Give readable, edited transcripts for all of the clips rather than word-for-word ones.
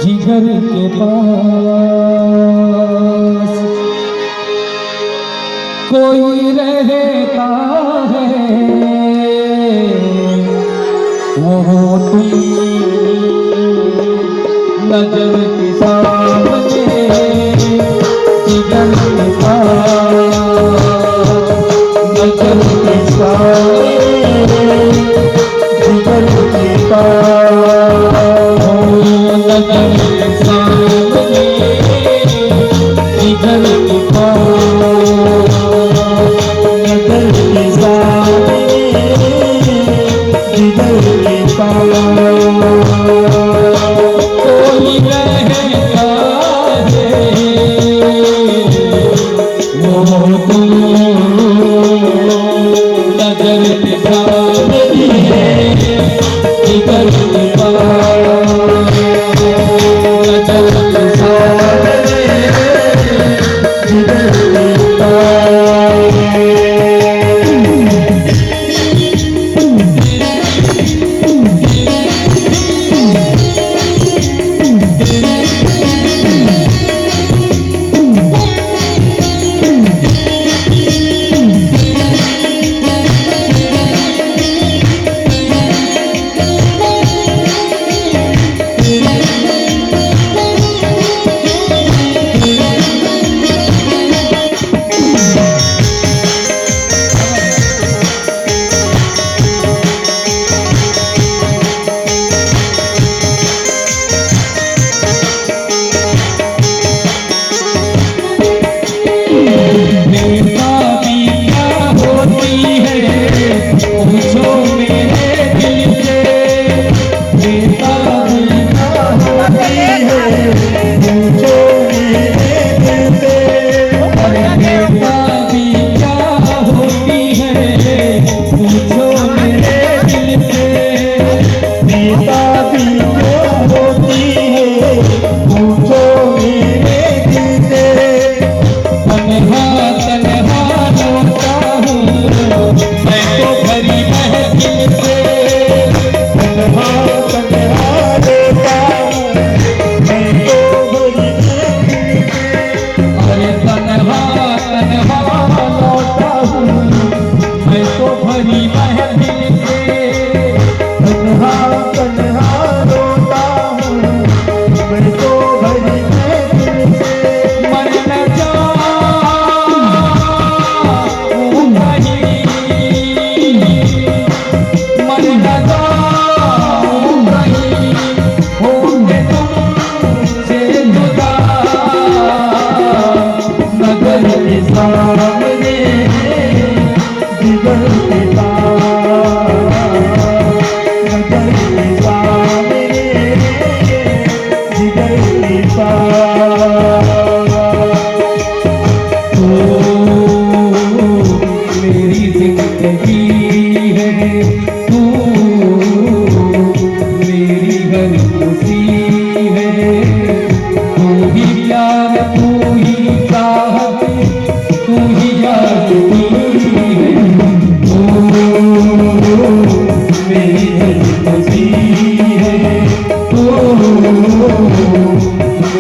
जिगर के पास कोई रहता है, वो तुम नजर के सामने। जिगर के पास नजर के सामने, जिगर के पास नजर के सामने, जिगर के पास नजर के सामने, जिगर के पास कोई रहता है, वो तुम नजर के सामने, जिगर के पास नजर के सामने, जिगर के पास। मेरी जिंदगी है तू, मेरी हर खुशी है तू ही प्यार, तू ही चाहत, तू ही आज़ादी है। तू मेरी हर खुशी है, तू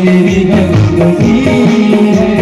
मेरी हर खुशी है।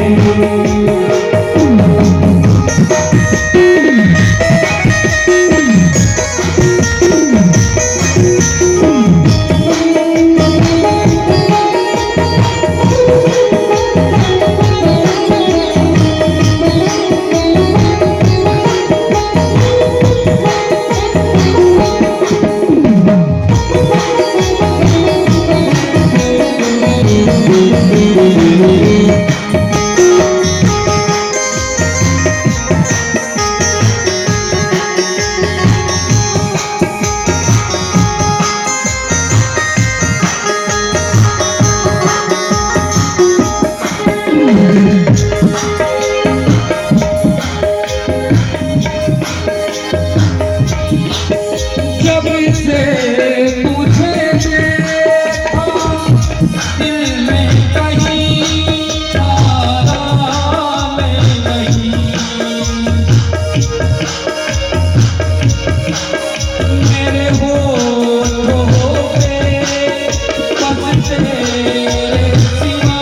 जब से तुझे देखा दिल में कहीं आराम नहीं, मेरे होठों पे बस तेरे सिवा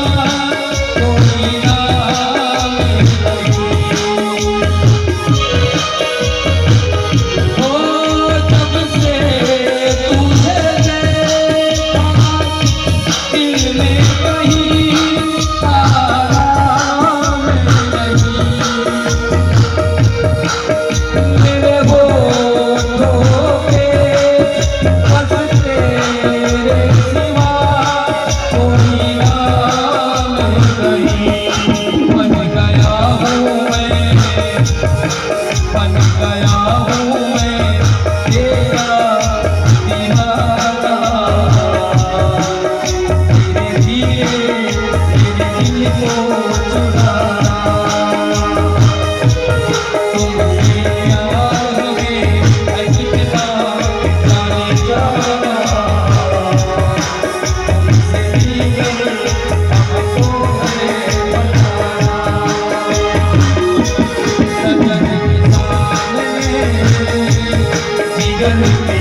कोई नाम नहीं। हो जब से तुझे देखा दिल में कहीं आराम नहीं। मेरे होठों पे बस तेरे सिवा कोई नाम नहीं। बन गया हूँ मैं तेरा दीवाना। धीरे धीरे तेरे दिल को चुराना। तुमसे प्यार में है कितना जाने जाना। तुमसे दीगर हमको है बताना। सजन के सामने जिगर की